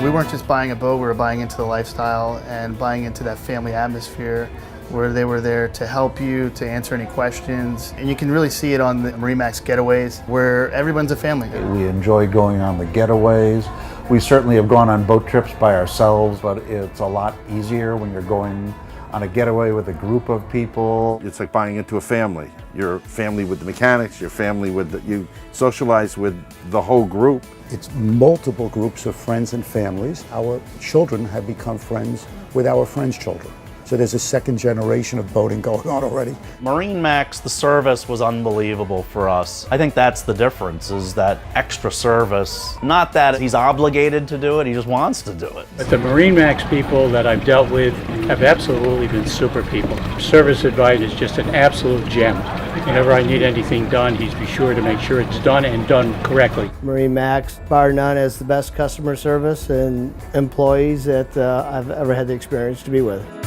We weren't just buying a boat, we were buying into the lifestyle and buying into that family atmosphere where they were there to help you, to answer any questions. And you can really see it on the MarineMax getaways where everyone's a family. We enjoy going on the getaways. We certainly have gone on boat trips by ourselves, but it's a lot easier when you're going on a getaway with a group of people. It's like buying into a family. You're family with the mechanics, you're family with you socialize with the whole group. It's multiple groups of friends and families. Our children have become friends with our friends' children. So there's a second generation of boating going on already. MarineMax, the service was unbelievable for us. I think that's the difference, is that extra service. Not that he's obligated to do it, he just wants to do it. But the MarineMax people that I've dealt with have absolutely been super people. Service advice is just an absolute gem. Whenever I need anything done, he's be sure to make sure it's done and done correctly. MarineMax, bar none, has the best customer service and employees that I've ever had the experience to be with.